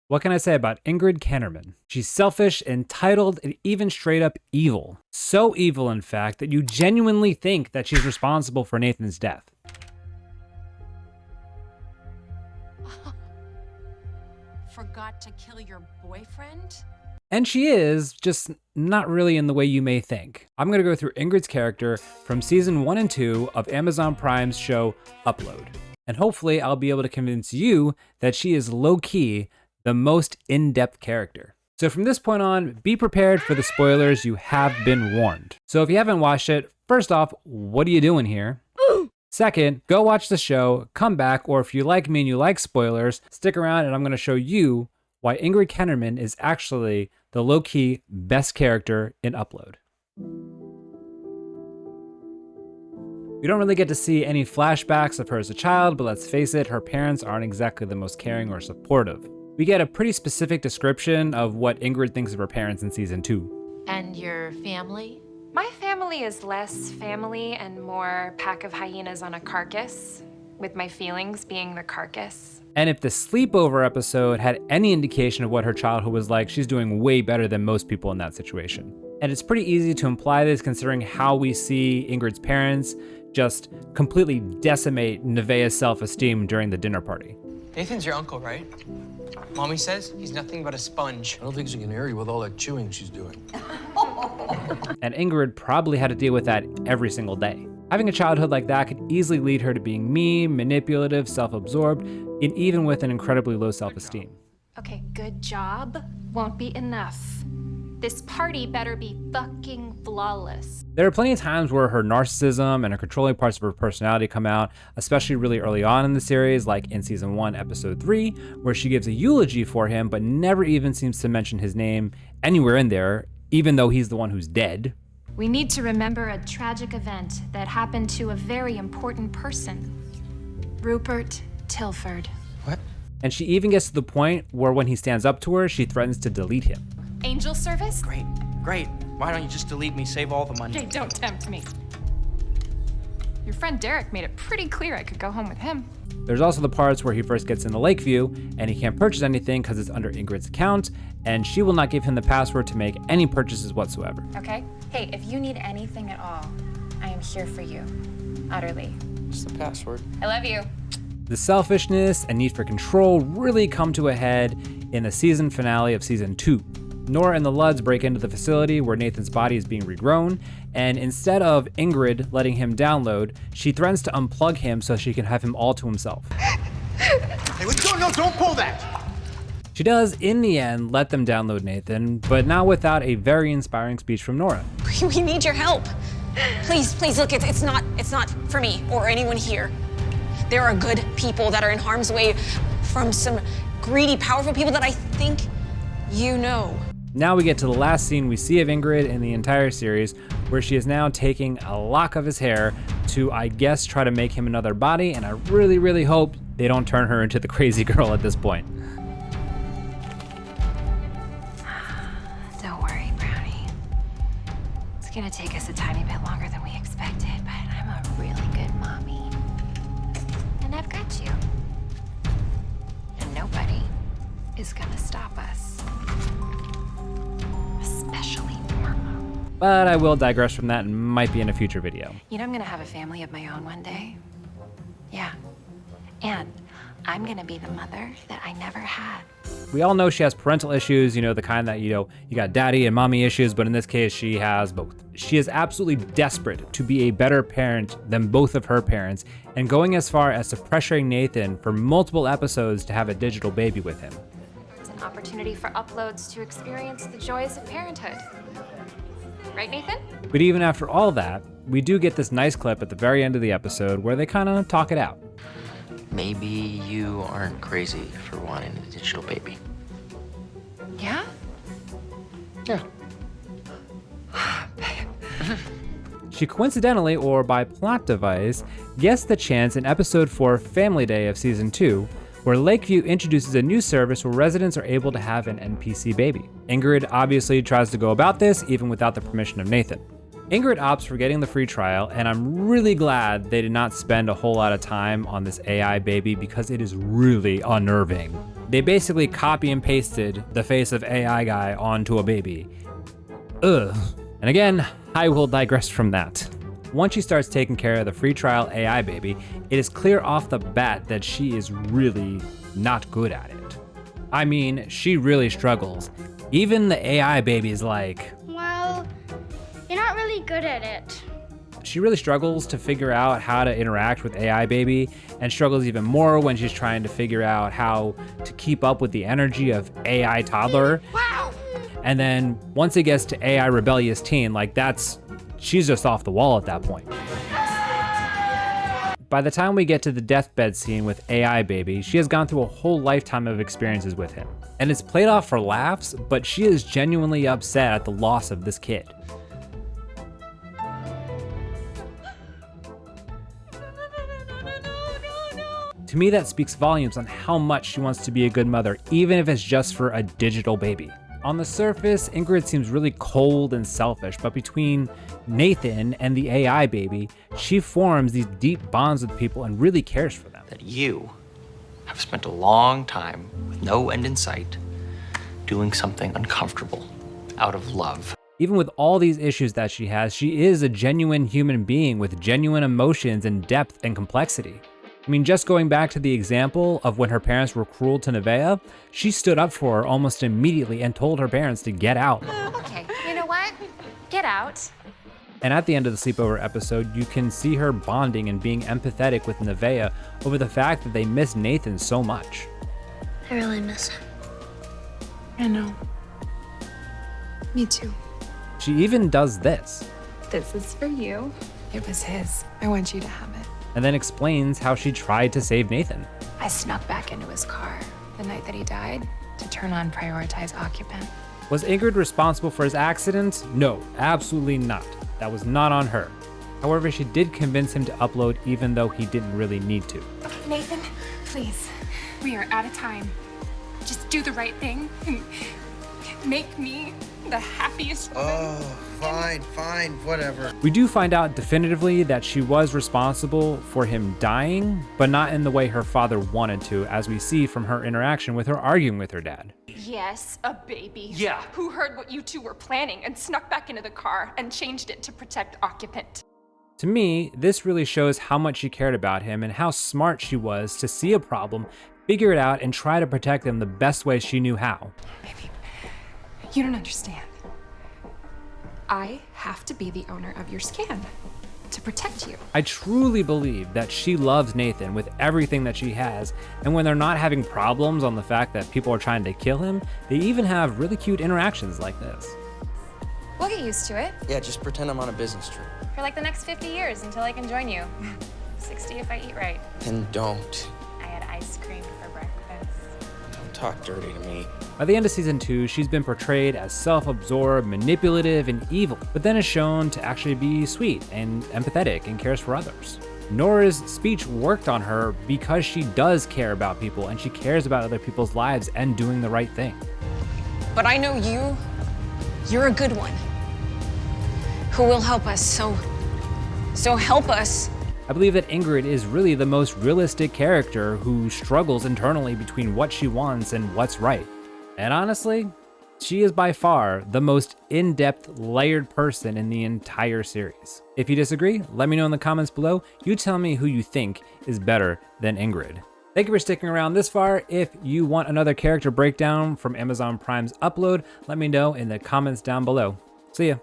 What can I say about Ingrid Kannerman? She's selfish, entitled, and even straight up evil. So evil, in fact, that you genuinely think that she's responsible for Nathan's death. Forgot to kill your boyfriend? And she is, just not really in the way you may think. I'm gonna go through Ingrid's character from season 1 and 2 of Amazon Prime's show Upload. And hopefully I'll be able to convince you that she is low-key the most in-depth character. So from this point on, be prepared for the spoilers, you have been warned. So if you haven't watched it, first off, what are you doing here? Second, go watch the show, come back, or if you like me and you like spoilers, stick around and I'm gonna show you why Ingrid Kannerman is actually the low-key best character in Upload. We don't really get to see any flashbacks of her as a child, but let's face it, her parents aren't exactly the most caring or supportive. We get a pretty specific description of what Ingrid thinks of her parents in season 2. And your family? My family is less family and more pack of hyenas on a carcass, with my feelings being the carcass. And if the sleepover episode had any indication of what her childhood was like, she's doing way better than most people in that situation. And it's pretty easy to imply this considering how we see Ingrid's parents just completely decimate Nevaeh's self-esteem during the dinner party. Nathan's your uncle, right? Mommy says he's nothing but a sponge. I don't think she can hear you with all that chewing she's doing. And Ingrid probably had to deal with that every single day. Having a childhood like that could easily lead her to being mean, manipulative, self-absorbed, and even with an incredibly low self-esteem. Okay, good job won't be enough. This party better be fucking flawless. There are plenty of times where her narcissism and her controlling parts of her personality come out, especially really early on in the series, like in season 1, episode 3, where she gives a eulogy for him, but never even seems to mention his name anywhere in there, even though he's the one who's dead. We need to remember a tragic event that happened to a very important person. Rupert Tilford. What? And she even gets to the point where when he stands up to her, she threatens to delete him. Angel service? Great. Why don't you just delete me, save all the money? Hey, don't tempt me. Your friend Derek made it pretty clear I could go home with him. There's also the parts where he first gets into Lakeview and he can't purchase anything because it's under Ingrid's account, and she will not give him the password to make any purchases whatsoever. Okay? Hey, if you need anything at all, I am here for you. Utterly. What's the password? I love you. The selfishness and need for control really come to a head in the season finale of season 2. Nora and the Ludds break into the facility where Nathan's body is being regrown, and instead of Ingrid letting him download, she threatens to unplug him so she can have him all to himself. Hey, no, don't pull that! She does, in the end, let them download Nathan, but not without a very inspiring speech from Nora. We need your help. Please, look, it's not for me or anyone here. There are good people that are in harm's way from some greedy, powerful people that I think you know. Now we get to the last scene we see of Ingrid in the entire series, where she is now taking a lock of his hair to, I guess, try to make him another body, and I really, really hope they don't turn her into the crazy girl at this point. Don't worry, Brownie. It's gonna take us a tiny bit longer than we expected, but I'm a really good mommy. And I've got you. And nobody is gonna stop us. Especially Norma. But I will digress from that and might be in a future video. You know I'm gonna have a family of my own one day. Yeah. And I'm gonna be the mother that I never had. We all know she has parental issues, the kind that, you got daddy and mommy issues, but in this case, she has both. She is absolutely desperate to be a better parent than both of her parents, and going as far as to pressuring Nathan for multiple episodes to have a digital baby with him. It's an opportunity for Uploads to experience the joys of parenthood. Right, Nathan? But even after all that, we do get this nice clip at the very end of the episode where they kind of talk it out. Maybe you aren't crazy for wanting a digital baby. Yeah? Yeah. She coincidentally, or by plot device, guessed the chance in episode 4 Family Day of season 2, where Lakeview introduces a new service where residents are able to have an NPC baby. Ingrid obviously tries to go about this even without the permission of Nathan. Ingrid opts for getting the free trial, and I'm really glad they did not spend a whole lot of time on this AI baby because it is really unnerving. They basically copy and pasted the face of AI guy onto a baby. Ugh. And again, I will digress from that. Once she starts taking care of the free trial AI baby, it is clear off the bat that she is really not good at it. I mean, she really struggles. Even the AI baby is like, well, you're not really good at it. She really struggles to figure out how to interact with AI baby, and struggles even more when she's trying to figure out how to keep up with the energy of AI toddler. Wow! And then once it gets to AI rebellious teen, like she's just off the wall at that point. By the time we get to the deathbed scene with AI baby, she has gone through a whole lifetime of experiences with him. And it's played off for laughs, but she is genuinely upset at the loss of this kid. To me, that speaks volumes on how much she wants to be a good mother, even if it's just for a digital baby. On the surface, Ingrid seems really cold and selfish, but between Nathan and the AI baby, she forms these deep bonds with people and really cares for them. That you have spent a long time with no end in sight doing something uncomfortable out of love. Even with all these issues that she has, she is a genuine human being with genuine emotions and depth and complexity. I mean, just going back to the example of when her parents were cruel to Nevaeh, she stood up for her almost immediately and told her parents to get out. Okay, you know what? Get out. And at the end of the sleepover episode, you can see her bonding and being empathetic with Nevaeh over the fact that they miss Nathan so much. I really miss him. I know. Me too. She even does this. This is for you. It was his. I want you to have it. And then explains how she tried to save Nathan. I snuck back into his car the night that he died to turn on prioritize occupant. Was Ingrid responsible for his accident? No, absolutely not. That was not on her. However, she did convince him to upload even though he didn't really need to. Nathan, please. We are out of time. Just do the right thing and make me the happiest woman. Oh, fine, whatever. We do find out definitively that she was responsible for him dying, but not in the way her father wanted to, as we see from her interaction with her arguing with her dad. Yes, a baby. Yeah. Who heard what you two were planning and snuck back into the car and changed it to protect occupant. To me, this really shows how much she cared about him and how smart she was to see a problem, figure it out, and try to protect him the best way she knew how. Baby, you don't understand. I have to be the owner of your scan to protect you. I truly believe that she loves Nathan with everything that she has, and when they're not having problems on the fact that people are trying to kill him, they even have really cute interactions like this. We'll get used to it Yeah, just pretend I'm on a business trip. for like the next 50 years until I can join you. 60 if I eat right. And don't I had ice cream for breakfast. talk dirty to me. By the end of season 2, she's been portrayed as self-absorbed, manipulative, and evil, but then is shown to actually be sweet and empathetic and cares for others. Nora's speech worked on her because she does care about people and she cares about other people's lives and doing the right thing. But I know you're a good one who will help us, so help us. I believe that Ingrid is really the most realistic character who struggles internally between what she wants and what's right. And honestly, she is by far the most in-depth, layered person in the entire series. If you disagree, let me know in the comments below. You tell me who you think is better than Ingrid. Thank you for sticking around this far. If you want another character breakdown from Amazon Prime's Upload, let me know in the comments down below. See ya.